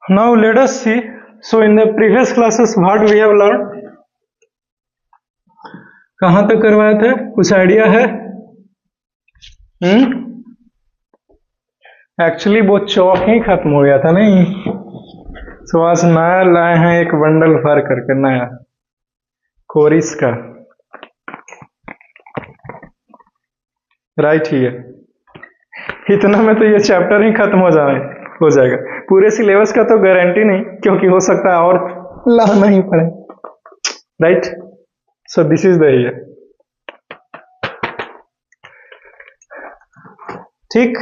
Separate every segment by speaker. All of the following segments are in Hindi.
Speaker 1: Now let us see. So in the previous classes what we have learned. कहां तक करवाए थे, कुछ आइडिया है? एक्चुअली वो चौक ही खत्म हो गया था नहीं, तो आज नया लाए हैं एक बंडल भर करके नया कोरिस का, राइट ही है। इतना में तो ये चैप्टर ही खत्म हो जाएगा। पूरे सिलेबस का तो गारंटी नहीं, क्योंकि हो सकता है और लाना ही पड़े, right. So this is the year, ठीक।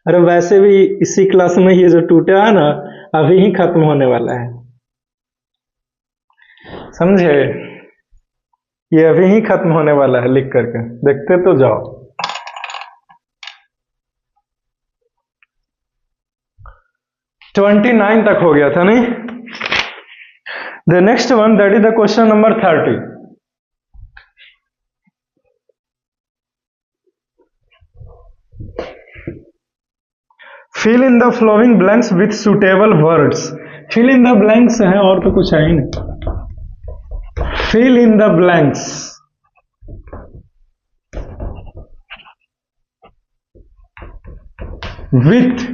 Speaker 1: अरे वैसे भी इसी क्लास में ये जो टूटा है ना, अभी ही खत्म होने वाला है, समझे? ये अभी ही खत्म होने वाला है, लिख करके देखते तो जाओ। ट्वेंटी 29 तक हो गया था नहीं। The next one, that is the question number 30। Fill in the following blanks with suitable words. Fill in the blanks है, और तो कुछ है ही नहीं। Fill in the blanks with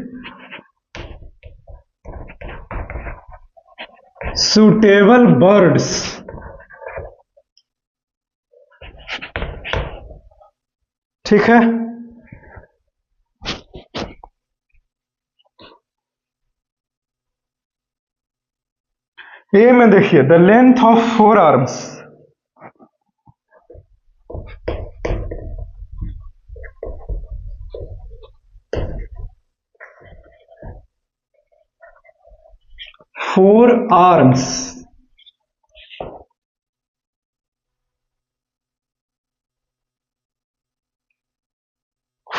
Speaker 1: suitable words. ठीक है, ए में देखिए, the length of 4 arms,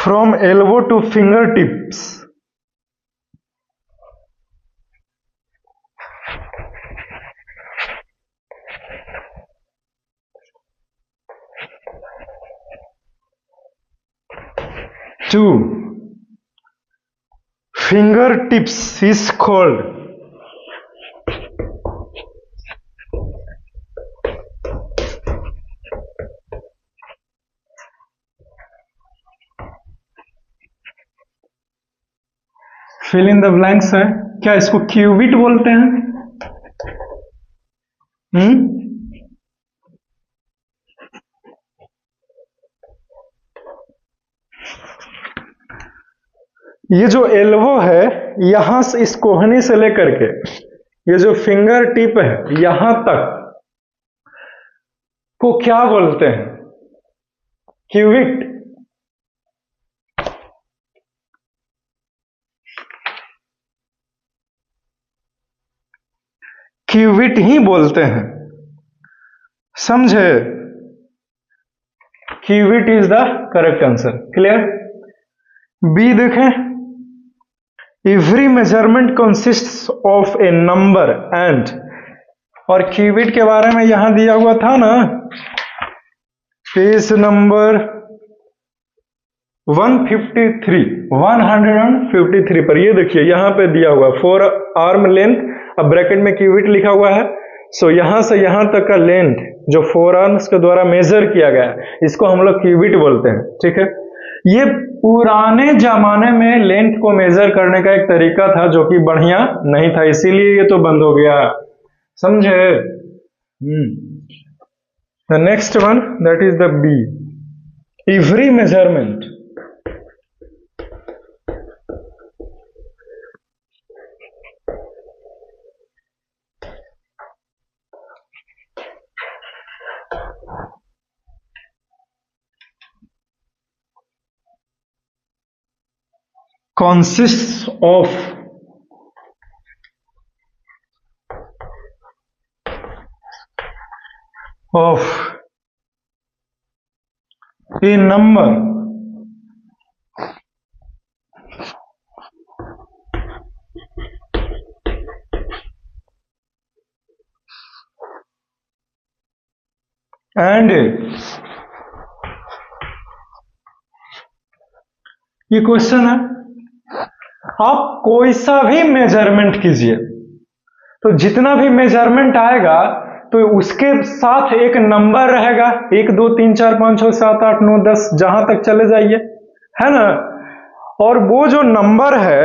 Speaker 1: from elbow to fingertips, to fingertips is called fill in the blanks है। क्या इसको क्यूबिट बोलते हैं? ये जो एल्बो है, यहां से इस कोहनी से लेकर के ये जो फिंगर टिप है यहां तक को क्या बोलते हैं? क्यूबिट। क्यूबिट ही बोलते हैं, समझे? Qubit is the correct answer. Clear? B देखें, every measurement consists of a number and, और क्यूबिट के बारे में यहां दिया हुआ था ना, पेज नंबर 153 पर। ये देखिए यहां पे दिया हुआ 4 आर्म लेंथ, अब ब्रैकेट में क्यूबिट लिखा हुआ है। सो यहां से यहां तक का लेंथ जो 4 आर्म्स के द्वारा मेजर किया गया है, इसको हम लोग क्यूबिट बोलते हैं, ठीक है। ये पुराने जमाने में लेंथ को मेजर करने का एक तरीका था जो कि बढ़िया नहीं था, इसीलिए ये तो बंद हो गया, समझे? The next one, that is the B, every measurement consists of a number and ये क्वेश्चन है, आप कोई सा भी मेजरमेंट कीजिए, तो जितना भी मेजरमेंट आएगा तो उसके साथ एक नंबर रहेगा, 1 2 3 4 5 6 7 8 9 10 जहां तक चले जाइए, है ना। और वो जो नंबर है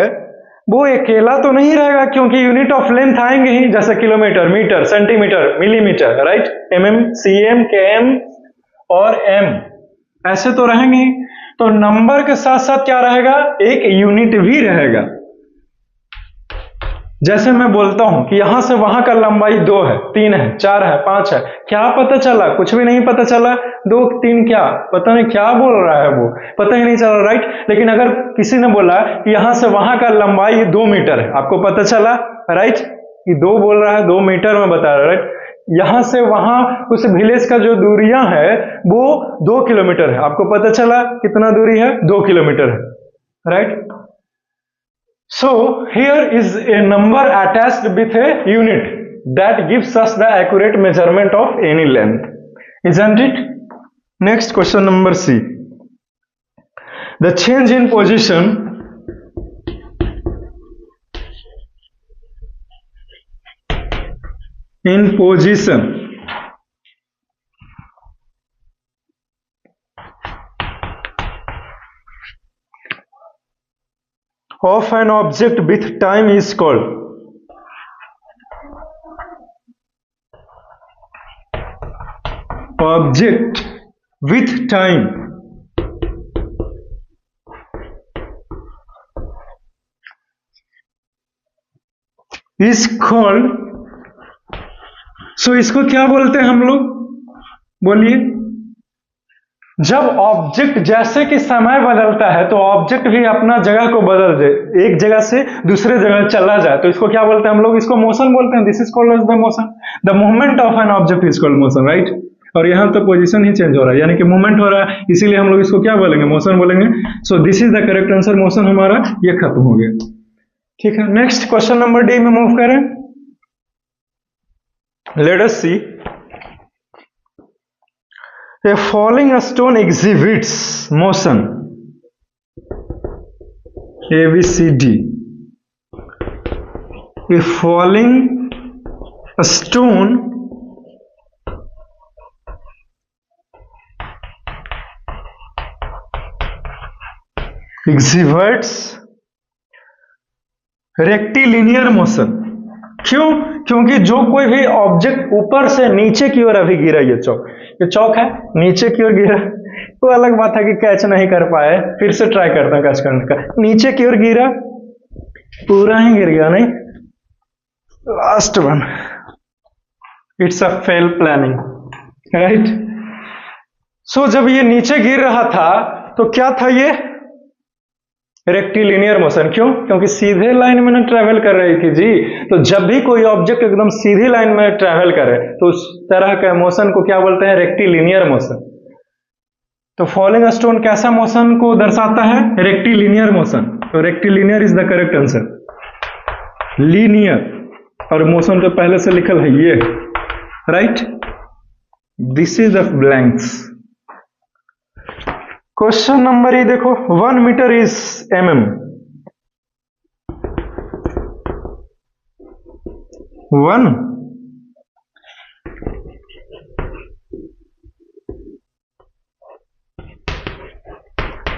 Speaker 1: वो अकेला तो नहीं रहेगा, क्योंकि यूनिट ऑफ लेंथ आएंगे ही, जैसे kilometre, metre, centimetre, millimetre, right, mm, cm, km और एम, ऐसे तो रहेंगे ही। तो नंबर के साथ साथ क्या रहेगा, एक यूनिट भी रहेगा। जैसे मैं बोलता हूं कि यहां से वहां का लंबाई 2 है, 3 है, 4 है, 5 है, क्या पता चला, कुछ भी नहीं पता चला, 2 3 क्या पता नहीं क्या बोल रहा है, वो पता ही नहीं चला, राइट। लेकिन अगर किसी ने बोला कि यहां से वहां का लंबाई 2 मीटर है, आपको पता चला, राइट, कि 2 बोल रहा है, 2 मीटर में बता रहा है, राइट। यहां से वहां उस विलेज का जो दूरियां है वो 2 किलोमीटर है, आपको पता चला कितना दूरी है, 2 किलोमीटर है, right. So here is a number attached with a unit that gives us the accurate measurement of any length, isn't it? Next question number C. The change in position of an object with time is called object with time is called, so इसको क्या बोलते हैं हम लोग, बोलिए। जब ऑब्जेक्ट जैसे कि समय बदलता है तो ऑब्जेक्ट भी अपना जगह को बदल दे, एक जगह से दूसरे जगह चला जाए, तो इसको क्या बोलते हैं हम लोग, इसको मोशन बोलते हैं। This is called as the motion, the movement of an object is called motion, right. और यहां तो पोजीशन ही चेंज हो रहा है, यानी कि मूवमेंट हो रहा है, इसीलिए हम लोग इसको क्या बोलेंगे, मोशन बोलेंगे। So this is the correct answer, motion हमारा ये खत्म हो गया, ठीक है। नेक्स्ट क्वेश्चन नंबर डी में मूव करें। Let us see, a falling stone exhibits motion, A B C D. A falling stone exhibits rectilinear motion. क्यों? क्योंकि जो कोई भी ऑब्जेक्ट ऊपर से नीचे की ओर अभी गिरा, ये चौक है, नीचे की ओर गिरा, तो अलग बात है कि कैच नहीं कर पाए, फिर से ट्राई करता हूं कैच करने का। नीचे की ओर गिरा, पूरा ही गिर गया, नहीं, last one, it's a fail planning, right. So जब ये नीचे गिर रहा था तो क्या था, ये रेक्टिलिनियर मोशन। क्यों? क्योंकि सीधे लाइन में ना ट्रेवल कर रही थी जी। तो जब भी कोई ऑब्जेक्ट एकदम सीधी लाइन में ट्रेवल करे तो उस तरह के मोशन को क्या बोलते हैं, रेक्टिलिनियर मोशन। तो फॉलिंग स्टोन कैसा मोशन को दर्शाता है, रेक्टिलिनियर मोशन। तो rectilinear is the correct answer, linear, और मोशन तो पहले से लिखल है ये, right. This is the blanks. Question number E देखो, 1 metre is mm, 1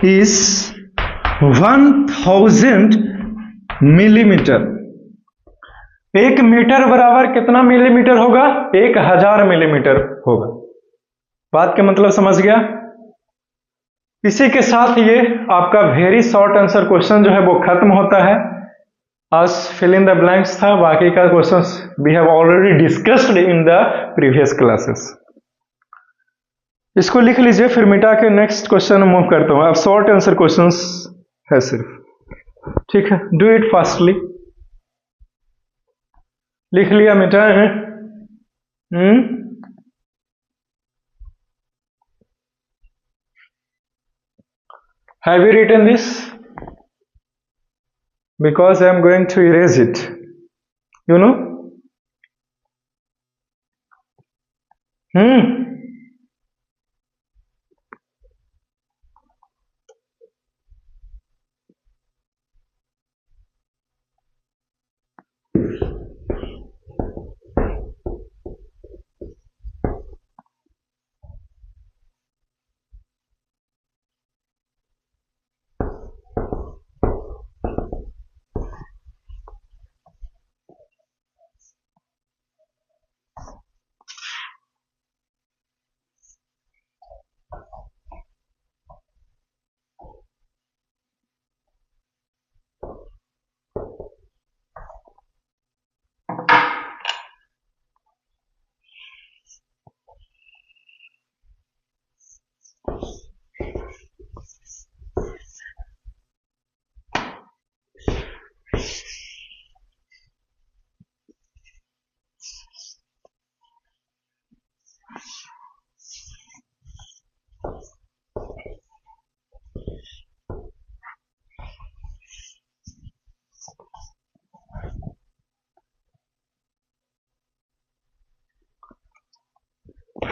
Speaker 1: is 1000 millimetre. 1 metre बराबर कितना मिलीमीटर होगा, 1000 मिलीमीटर होगा। बात का मतलब समझ गया। इसी के साथ ये आपका वेरी शॉर्ट आंसर क्वेश्चन जो है वो खत्म होता है। आज फिल इन द ब्लैंक्स था, बाकी का questions we have already discussed in the previous classes. इसको लिख लीजिए, फिर मिटा के नेक्स्ट क्वेश्चन मूव करता हूं। अब शॉर्ट आंसर क्वेश्चंस है सिर्फ, ठीक है। Do it fastly. लिख लिया, मिटाए हैं? Have you written this? Because I am going to erase it, you know.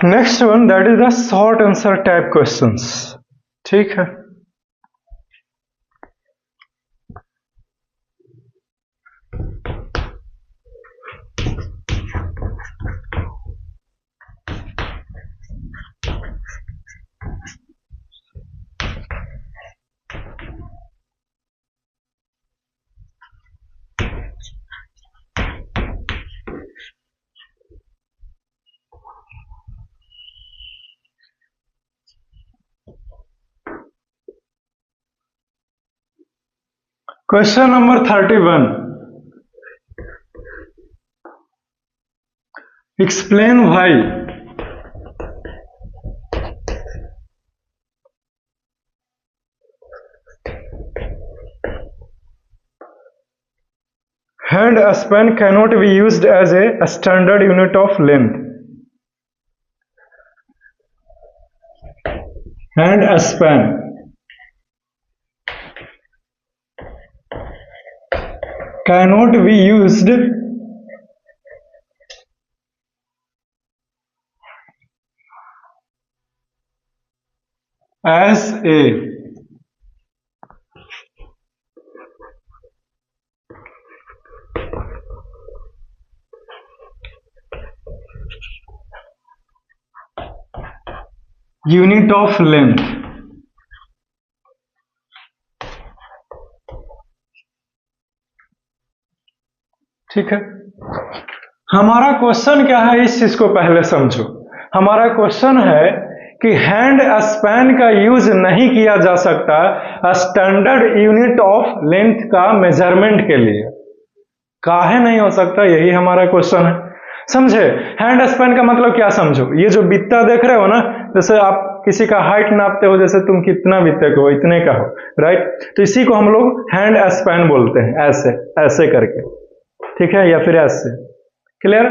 Speaker 1: Next one that is the short answer type questions. ठीक है, question number 31, explain why hand span cannot be used as a standard unit of length. Hand span cannot be used as a unit of length. ठीक है, हमारा क्वेश्चन क्या है इस चीज को पहले समझो। हमारा क्वेश्चन है कि हैंड स्पैन का यूज नहीं किया जा सकता स्टैंडर्ड यूनिट ऑफ लेंथ का मेजरमेंट के लिए। काहे नहीं हो सकता, यही हमारा क्वेश्चन है। समझे, हैंड स्पैन का मतलब क्या समझो, ये जो बित्ता देख रहे हो ना, जैसे आप किसी का हाइट नापते हो, जैसे तुम कितना बित्ते को इतने का हो, राइट, तो इसी को हम लोग हैंड स्पैन बोलते हैं, ऐसे ऐसे करके, ठीक है, या फिर ऐसे। क्लियर?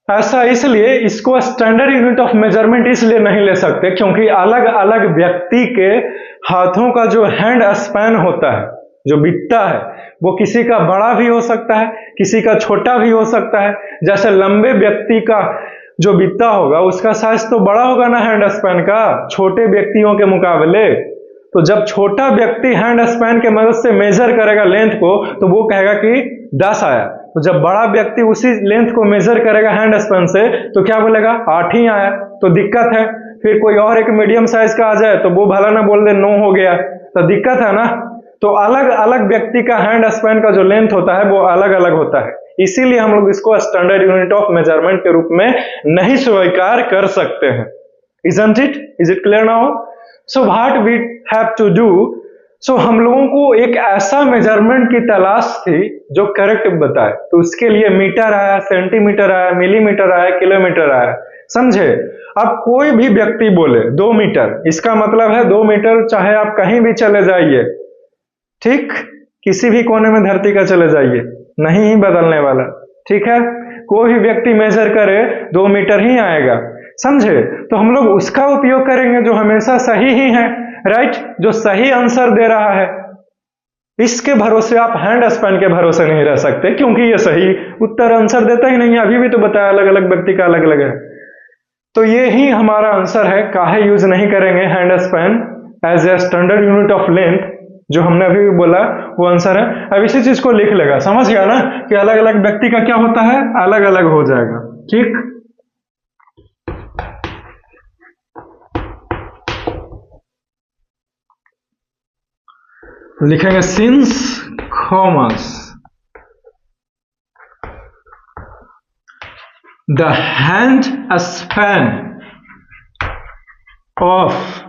Speaker 1: ऐसा इसलिए इसको स्टैंडर्ड यूनिट ऑफ मेजरमेंट इसलिए नहीं ले सकते क्योंकि अलग अलग व्यक्ति के हाथों का जो हैंड स्पैन होता है, जो बित्ता है, वो किसी का बड़ा भी हो सकता है, किसी का छोटा भी हो सकता है। जैसे लंबे व्यक्ति का जो बित्ता होगा उसका साइज तो बड़ा होगा ना हैंड स्पैन का, छोटे व्यक्तियों के मुकाबले। तो जब छोटा व्यक्ति हैंड स्पैन के मदद से मेजर करेगा लेंथ को, तो वो कहेगा कि 10 आया। तो जब बड़ा व्यक्ति उसी लेंथ को मेजर करेगा हैंड स्पैन से, तो क्या बोलेगा 8 ही आया, तो दिक्कत है। फिर कोई और एक मीडियम साइज का आ जाए तो वो भला ना बोल दे 9 हो गया, तो दिक्कत है ना। तो अलग अलग व्यक्ति का हैंड स्पैन का जो लेंथ होता है वो अलग अलग होता है, इसीलिए हम लोग इसको स्टैंडर्ड यूनिट ऑफ मेजरमेंट के रूप में नहीं स्वीकार कर सकते हैं। Isn't it? Is it clear now? So what we have to do? So हम लोगों को एक ऐसा मेजरमेंट की तलाश थी जो करेक्ट बताए, तो उसके लिए मीटर आया, सेंटीमीटर आया, मिलीमीटर आया, किलोमीटर आया। समझे? अब कोई भी व्यक्ति बोले 2 मीटर, इसका मतलब है 2 मीटर, चाहे आप कहीं भी चले जाइए, ठीक, किसी भी कोने में धरती का चले जाइए, नहीं ही बदलने वाला। ठीक है, कोई भी व्यक्ति मेजर करे 2 मीटर ही आएगा। समझे? तो हम लोग उसका उपयोग करेंगे जो हमेशा सही ही है, राइट, जो सही आंसर दे रहा है। इसके भरोसे आप हैंड स्पैन के भरोसे नहीं रह सकते, क्योंकि ये सही उत्तर आंसर देता ही नहीं है। अभी भी तो बताया अलग अलग व्यक्ति का अलग अलग है। तो ये ही हमारा आंसर है, काहे यूज नहीं करेंगे hand span as a standard unit of length, जो हमने अभी भी बोला वो आंसर है। अब इसी चीज को लिख लेगा, समझ गया ना कि अलग अलग व्यक्ति का क्या होता है, अलग अलग हो जाएगा। ठीक, लिखेंगे since commerce the hand span of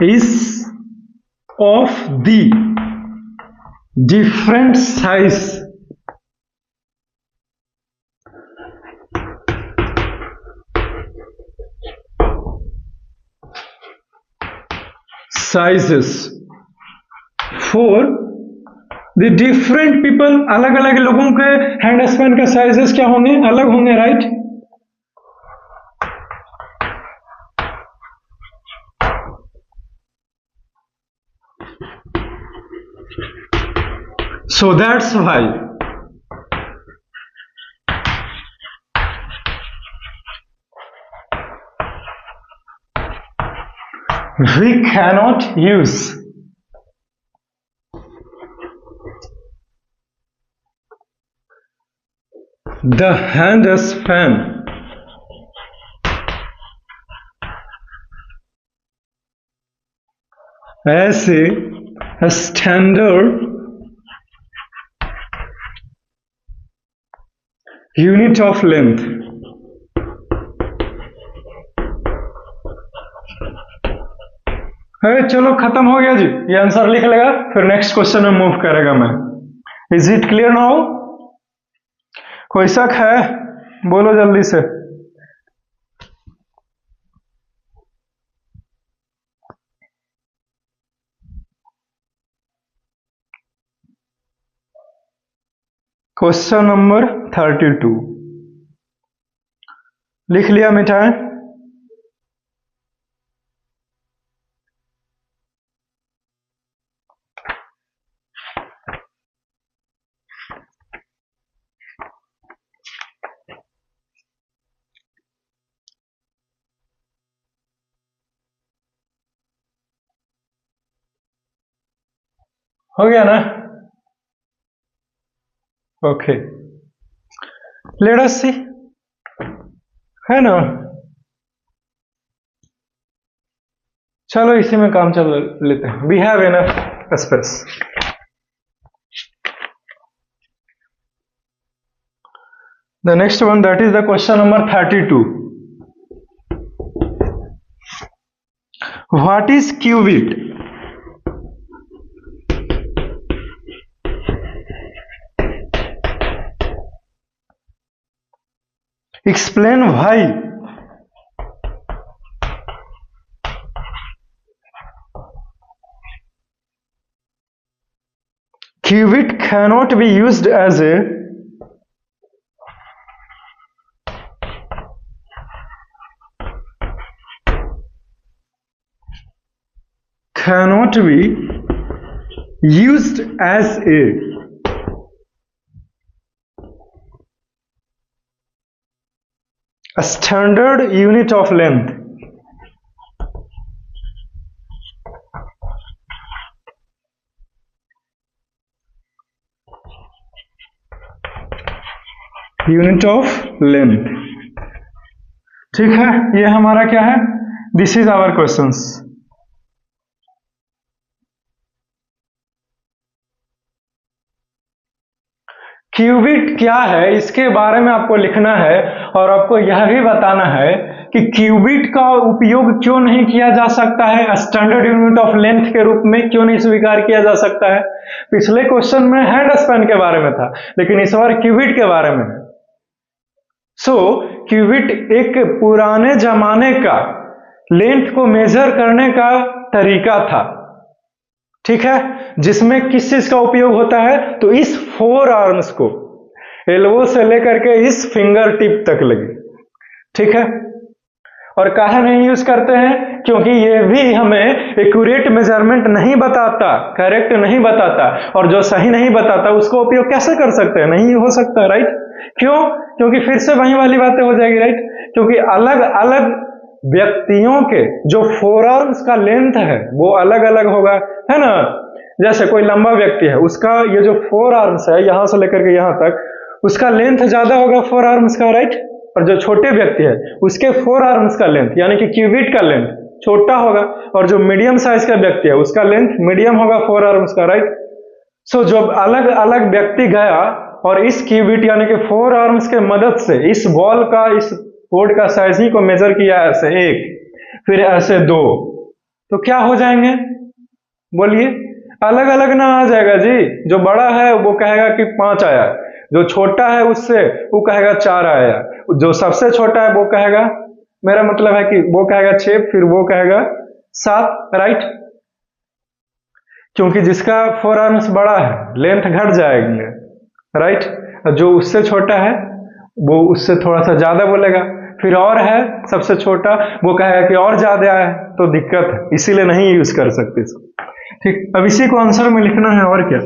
Speaker 1: is of the different size sizes for the different people, अलग अलग लोगों के हैंड स्पैन के साइजेस क्या होंगे, अलग होंगे, right. So that's why we cannot use the hand span as a standard unit of length। चलो खत्म हो गया जी, ये आंसर लिख लेगा, फिर नेक्स्ट क्वेश्चन में मूव करेगा मैं। Is it clear now? कोई शक है? बोलो जल्दी से। क्वेश्चन नंबर 32 लिख लिया मिठाई? हो गया ना? ओके, लेट अस सी, है ना? चलो इसी में काम चल लेते हैं। We have enough space. The next one, that is the question number 32। What is cubit? Explain why qubit cannot be used as a a standard unit of length। Unit of length, ठीक है। ये हमारा क्या है? This is our questions. Cubit क्या है इसके बारे में आपको लिखना है, और आपको यह भी बताना है कि क्यूबिट का उपयोग क्यों नहीं किया जा सकता है, स्टैंडर्ड यूनिट ऑफ लेंथ के रूप में क्यों नहीं स्वीकार किया जा सकता है। पिछले क्वेश्चन में हैंड स्पैन के बारे में था, लेकिन इस बार क्यूबिट के बारे में है। सो क्यूबिट एक पुराने जमाने का लेंथ को मेजर करने का तरीका था, ठीक है, जिसमें किस चीज का उपयोग होता है, तो इस 4 आर्म्स को एल्बो से लेकर के इस फिंगर टिप तक लगी, ठीक है। और काहे नहीं यूज करते हैं? क्योंकि ये भी हमें एक्यूरेट मेजरमेंट नहीं बताता, करेक्ट नहीं बताता, और जो सही नहीं बताता उसको उपयोग कैसे कर सकते हैं? नहीं हो सकता, राइट। क्यों? क्योंकि फिर से वही वाली बातें हो जाएगी, राइट। क्योंकि अलग अलग व्यक्तियों के जो फोर आर्म्स का लेंथ है वो अलग अलग होगा, है ना। जैसे कोई लंबा व्यक्ति है, उसका ये जो फोर आर्म्स है यहां से लेकर के यहां तक, उसका लेंथ ज्यादा होगा फोर आर्म्स का, राइट। और जो छोटे व्यक्ति है उसके फोर आर्म्स का लेंथ यानी कि क्यूबिट का लेंथ छोटा होगा, और जो मीडियम साइज का व्यक्ति है उसका लेंथ मीडियम होगा फोर आर्म्स का, राइट। सो जब अलग अलग व्यक्ति गया और इस क्यूबिट यानी कि फोर आर्म्स के मदद से इस बॉल का, इस बोर्ड का साइज ही को मेजर किया, ऐसे एक, फिर ऐसे दो, तो क्या हो जाएंगे बोलिए, अलग अलग ना आ जाएगा जी। जो बड़ा है वो कहेगा कि 5 आया, जो छोटा है उससे वो कहेगा 4 आया, जो सबसे छोटा है वो कहेगा, मेरा मतलब है कि वो कहेगा 6, फिर वो कहेगा 7, राइट। क्योंकि जिसका फोर आर्म्स बड़ा है लेंथ घट जाएंगे, राइट। जो उससे छोटा है वो उससे थोड़ा सा ज्यादा बोलेगा, फिर और है सबसे छोटा वो कहेगा कि और ज्यादा है, तो दिक्कत है, इसीलिए नहीं यूज कर सकते इसको। ठीक, अब इसी को आंसर में लिखना है, और क्या।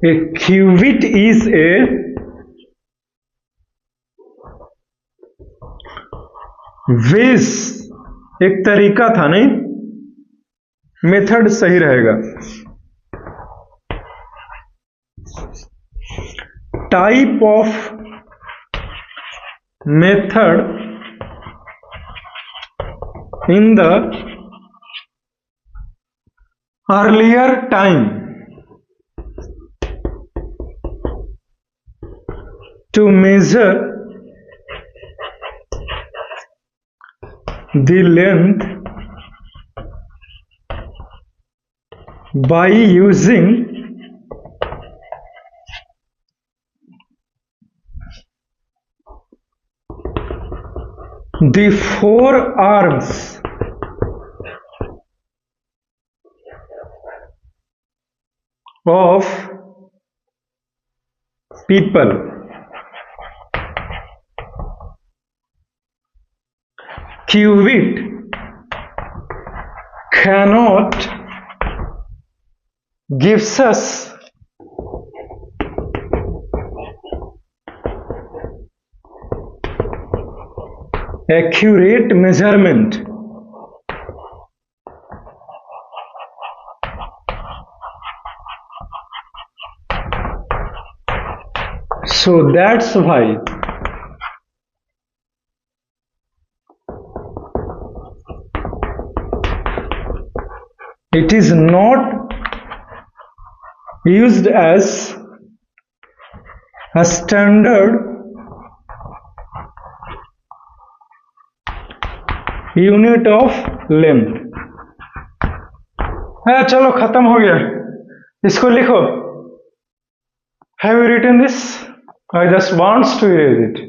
Speaker 1: ए क्यूबिट इज ए वेज, एक तरीका था, नहीं मेथड सही रहेगा, type of method in the earlier time to measure the length by using the forearms of people. Cubit cannot gives us accurate measurement. So that's why it is not used as a standard unit of length. चलो खत्म हो गया, इसको लिखो। Have you written this? I just wants to erase it.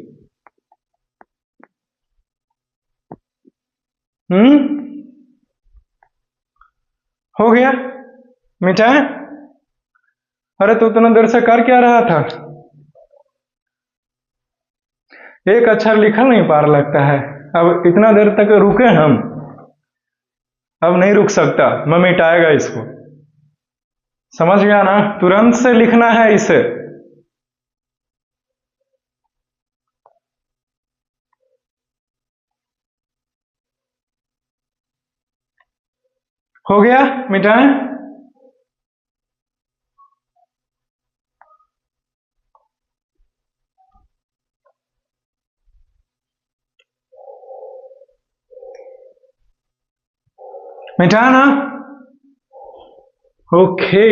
Speaker 1: हो गया, मिटाए। अरे तो उतना देर से कर क्या रहा था, एक अक्षर लिखा नहीं पार लगता है। अब इतना देर तक रुके हम, अब नहीं रुक सकता, मैं मिटाएगा इसको, समझ गया ना। तुरंत से लिखना है इसे। हो गया, मिटाएं। मिटाना, okay.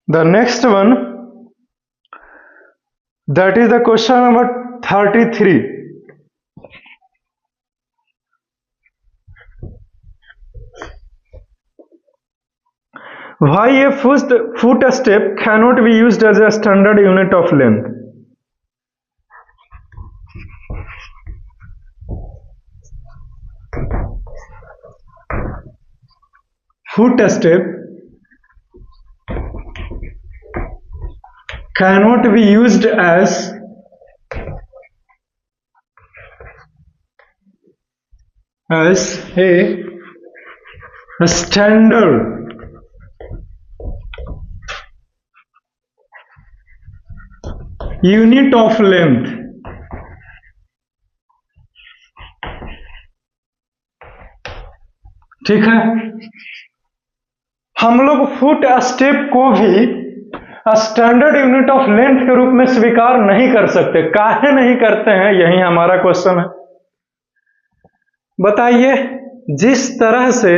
Speaker 1: The next one, that is the question number 33. Why a footstep cannot be used as a standard unit of length? Footstep cannot be used as a standard unit of length. ठीक है, हम लोग फुट स्टेप को भी स्टैंडर्ड यूनिट ऑफ लेंथ के रूप में स्वीकार नहीं कर सकते। काहे नहीं करते हैं, यही हमारा क्वेश्चन है। बताइए, जिस तरह से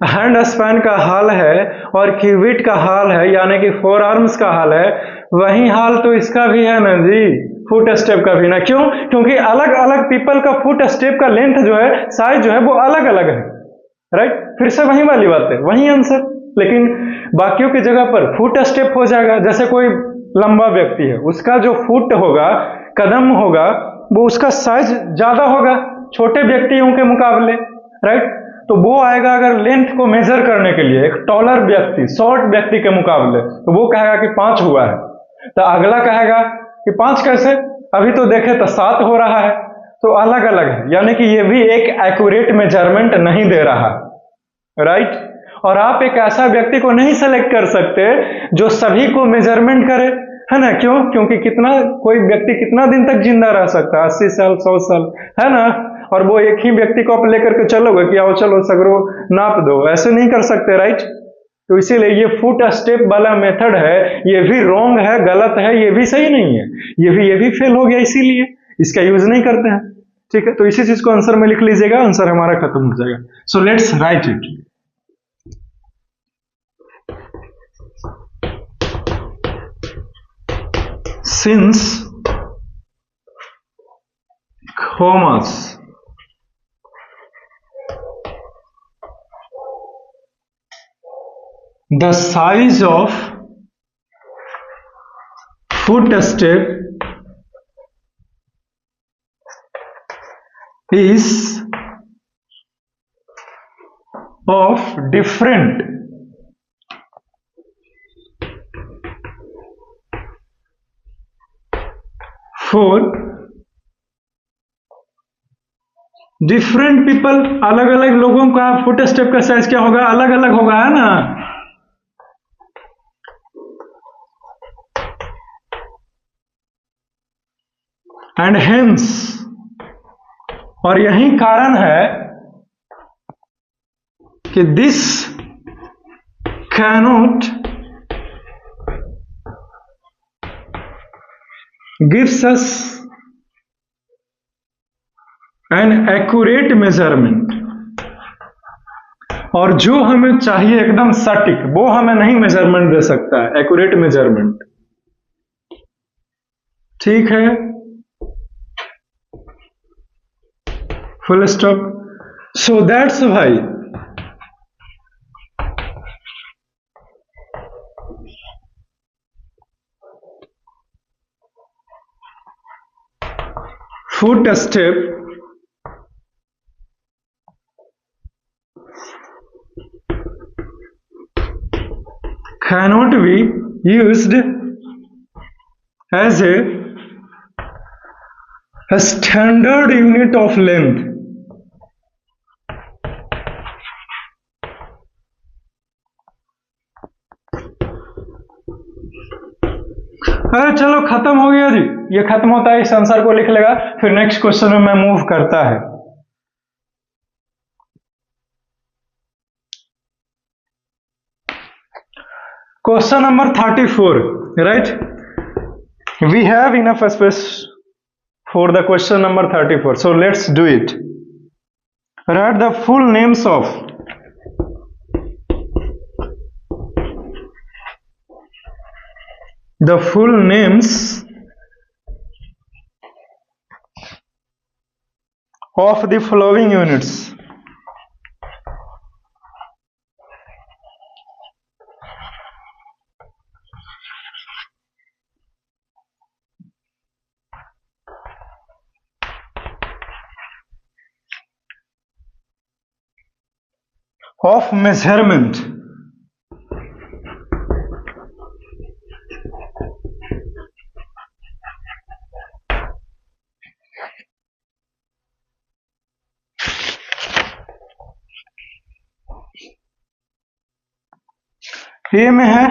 Speaker 1: हैंड स्पैन का हाल है और क्यूबिट का हाल है, यानी कि फोर आर्म्स का हाल है, वही हाल तो इसका भी है ना जी, फुट स्टेप का भी ना। क्यों? क्योंकि अलग अलग पीपल का फुट स्टेप का लेंथ जो है, साइज जो है, वो अलग अलग है। राइट, फिर से वही वाली बात है, वही आंसर। लेकिन बाकियों की जगह पर फुट स्टेप हो जाएगा। जैसे कोई लंबा व्यक्ति है, उसका जो फुट होगा, कदम होगा, वो उसका साइज ज्यादा होगा छोटे व्यक्तियों के मुकाबले। राइट, तो वो आएगा अगर लेंथ को मेजर करने के लिए, एक टॉलर व्यक्ति शॉर्ट व्यक्ति के मुकाबले, तो वो कहेगा कि 5 हुआ है। तो अगला कहेगा कि 5 कैसे, अभी तो देखे तो 7 हो रहा है। तो अलग अलग है, यानी कि ये भी एक एक्यूरेट मेजरमेंट नहीं दे रहा। राइट, और आप एक ऐसा व्यक्ति को नहीं सेलेक्ट कर सकते जो सभी को मेजरमेंट करे, है ना। क्यों? क्योंकि कोई व्यक्ति कितना दिन तक जिंदा रह सकता है, 80 साल 100 साल, है ना। और वो एक ही व्यक्ति को आप लेकर के चलोगे कि आओ चलो सगरो नाप दो, ऐसे नहीं कर सकते। राइट, तो इसीलिए ये फुट स्टेप वाला मेथड है, ये भी रॉन्ग है, गलत है, ये भी सही नहीं है, ये भी फेल हो गया, इसीलिए इसका यूज नहीं करते हैं। ठीक है, तो इसी चीज को आंसर में लिख लीजिएगा, आंसर हमारा खत्म हो जाएगा। So let's write it. Since commas the size of footstep is of different for different people, अलग अलग लोगों का फुट स्टेप का साइज क्या होगा, अलग अलग होगा, है ना। एंड हेंस, और यही कारण है कि this cannot gives us an accurate measurement. और जो हमें चाहिए एकदम सटीक, वो हमें नहीं मेजरमेंट दे सकता है, एक्यूरेट मेजरमेंट। ठीक है, फुल स्टॉप। सो दैट्स भाई foot step cannot be used as a standard unit of length. अरे चलो खत्म हो गया जी, ये खत्म होता है, इस आंसर को लिख लेगा, फिर नेक्स्ट क्वेश्चन में मैं मूव करता है। Question number 34, right? We have enough space for the question number 34, so let's do it. Write the full names of the following units. Of measurement. ए में है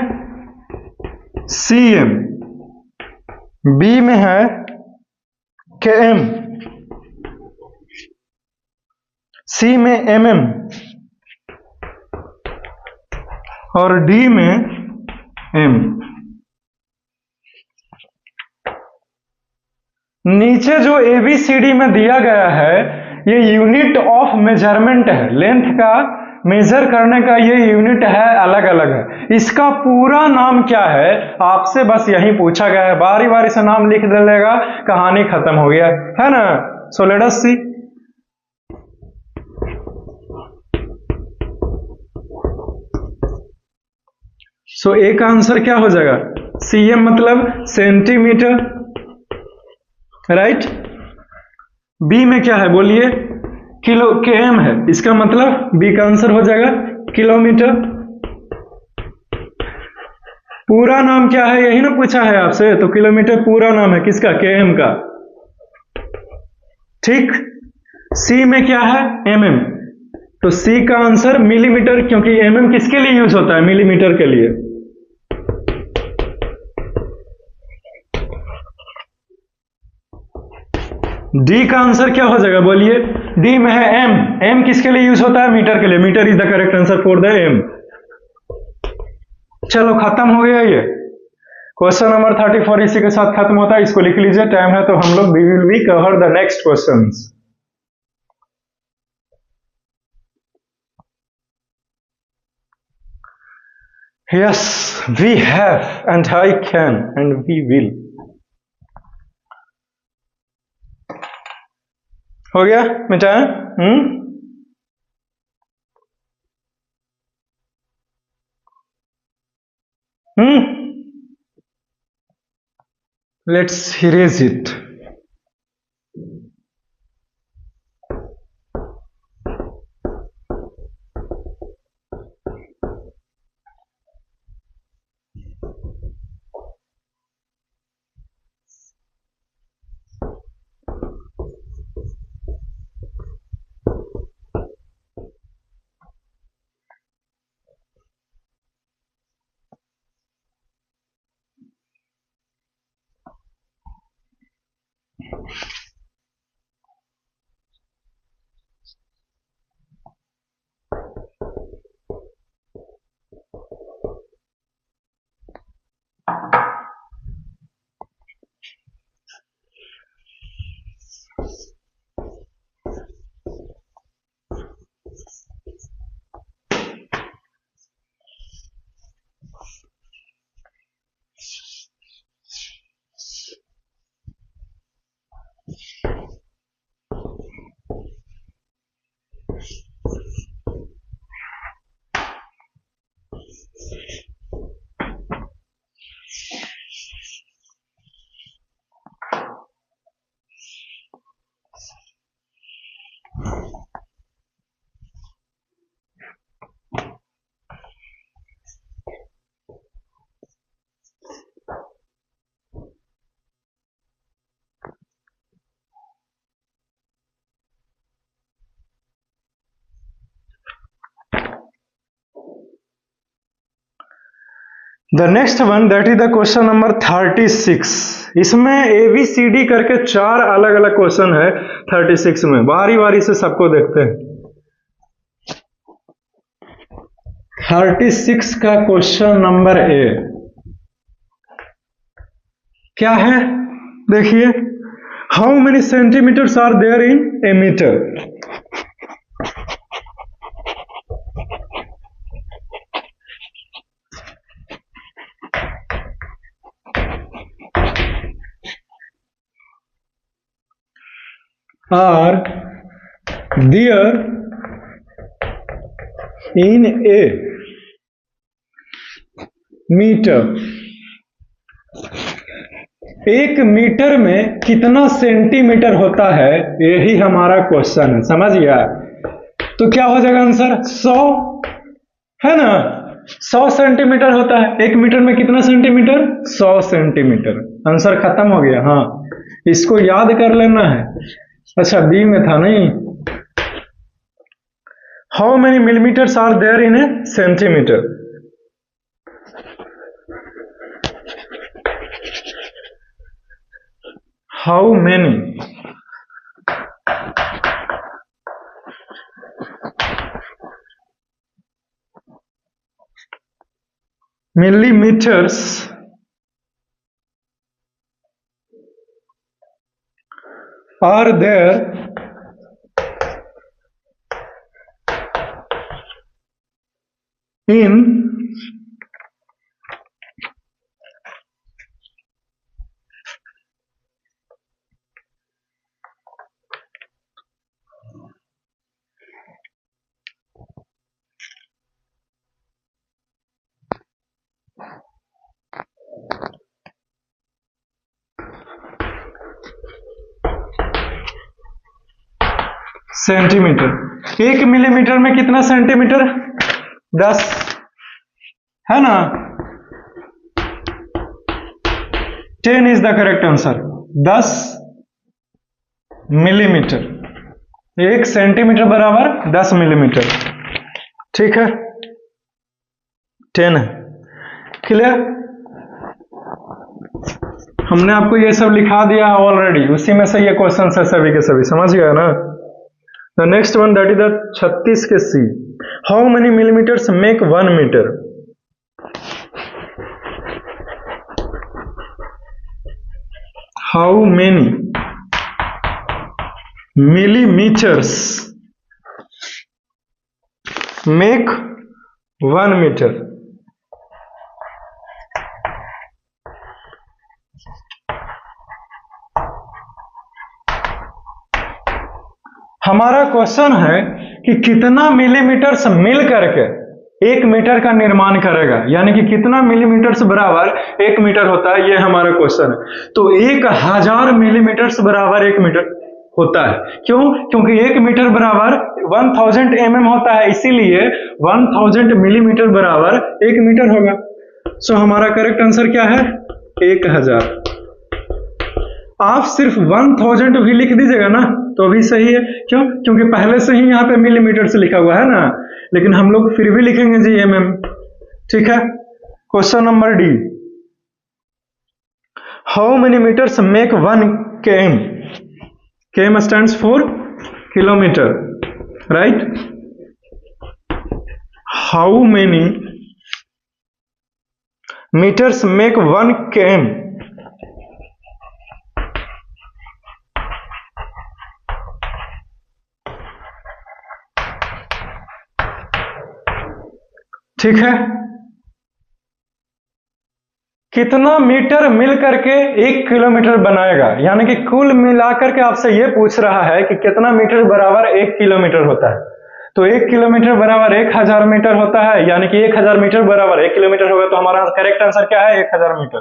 Speaker 1: cm, बी में है km, सी में mm और डी में m। नीचे जो ABCD में दिया गया है ये यूनिट ऑफ मेजरमेंट है, लेंथ का मेजर करने का ये यूनिट है, अलग अलग है। इसका पूरा नाम क्या है आपसे बस यही पूछा गया है, बारी बारी से नाम लिख देगा, कहानी खत्म हो गया है ना। सो लेट अस सी। सो ए का आंसर क्या हो जाएगा, cm मतलब सेंटीमीटर, राइट? बी में क्या है बोलिए, किलो, km है, इसका मतलब बी का आंसर हो जाएगा किलोमीटर। पूरा नाम क्या है यही ना पूछा है आपसे, तो किलोमीटर पूरा नाम है किसका, km का, ठीक। सी में क्या है, mm, तो सी का आंसर मिलीमीटर, क्योंकि mm किसके लिए यूज होता है, मिलीमीटर के लिए। डी का आंसर क्या हो जाएगा बोलिए, डी में है m, m किसके लिए यूज होता है, मीटर के लिए, metre is the correct answer for the m। चलो खत्म हो गया ये क्वेश्चन नंबर 34, इसी के साथ खत्म होता है, इसको लिख लीजिए, टाइम है तो हम लोग we will be cover the next questions. Yes we have and I can and we will. हो गया मिटाया? Let's erase it. The next one that is the question number 36। इसमें ABCD करके 4 अलग अलग क्वेश्चन है 36 में, बारी बारी से सबको देखते हैं। 36 का क्वेश्चन नंबर A क्या है, देखिए, how many centimetres are there in a metre. are there in a meter। एक मीटर में कितना सेंटीमीटर होता है, यही हमारा क्वेश्चन है, समझ गया। तो क्या हो जाएगा आंसर, 100 है ना, 100 सेंटीमीटर होता है। एक मीटर में कितना सेंटीमीटर, 100 सेंटीमीटर। आंसर खत्म हो गया। हाँ, इसको याद कर लेना है। अच्छा, बी में था नहीं। How many millimetres are there in a centimetre. How many millimeters are there in centimetre. एक मिलीमीटर में कितना सेंटीमीटर, 10 है ना। 10 is the correct answer. 10 millimetre. एक सेंटीमीटर बराबर 10 मिलीमीटर। ठीक है, 10 है। क्लियर। हमने आपको ये सब लिखा दिया ऑलरेडी, उसी में से ये क्वेश्चन है सभी के सभी, समझ गया ना। The next one that is the 36 के C। How many millimetres make 1 metre. How many millimetres make 1 metre. हमारा क्वेश्चन है कि कितना मिलीमीटर्स मिल करके 1 मीटर का निर्माण करेगा, यानी कि कितना मिलीमीटर्स बराबर 1 मीटर होता है, ये हमारा क्वेश्चन है। तो 1000 मिलीमीटर्स बराबर 1 मीटर होता है। क्यों? क्योंकि 1 मीटर बराबर 1000 mm होता है, इसीलिए 1000 मिलीमीटर बराबर 1 मीटर होगा। सो हमारा करेक्ट आंसर क्या है, 1000। आप सिर्फ 1000 भी लिख दीजिएगा ना तो भी सही है। क्यों? क्योंकि पहले से ही यहाँ पे मिलीमीटर से लिखा हुआ है ना, लेकिन हम लोग फिर भी लिखेंगे जी mm। ठीक है। Question number D। How many metres make 1 km। km stands for kilometre, right. How many metres make 1 km। ठीक है। कितना मीटर मिल करके 1 किलोमीटर बनाएगा, यानी कि कुल मिलाकर के आपसे ये पूछ रहा है कि कितना मीटर बराबर 1 किलोमीटर होता है। तो 1 किलोमीटर बराबर 1000 मीटर होता है, यानी कि 1000 मीटर बराबर 1 किलोमीटर होगा। तो हमारा करेक्ट आंसर क्या है, 1000 मीटर।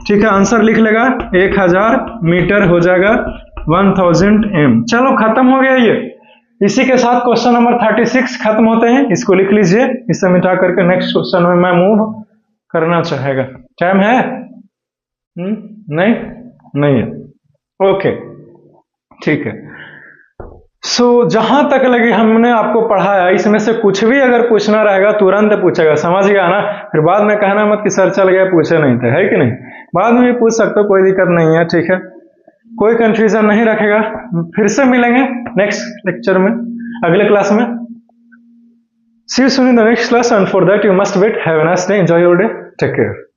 Speaker 1: ठीक है, आंसर लिख लेगा 1000 मीटर हो जाएगा 1000 m। चलो, खत्म हो गया ये। इसी के साथ क्वेश्चन नंबर 36 खत्म होते हैं। इसको लिख लीजिए, इसे मिटा करके नेक्स्ट क्वेश्चन में मैं मूव करना चाहेगा। टाइम है? नहीं है। ओके, ठीक है। जहां तक लगे हमने आपको पढ़ाया, इसमें से कुछ भी अगर पूछना रहेगा तुरंत पूछेगा, समझ गया ना? फिर बाद में कहना मत कि सर चल गया पूछे नहीं थे, है कि नहीं? बाद में भी पूछ सकते हो, कोई दिक्कत नहीं है, ठीक है, कोई कंफ्यूजन नहीं रखेगा। फिर से मिलेंगे नेक्स्ट लेक्चर में, अगले क्लास में। See you soon in the next class, and for that you must wait. Have a nice day. Enjoy your day. Take care.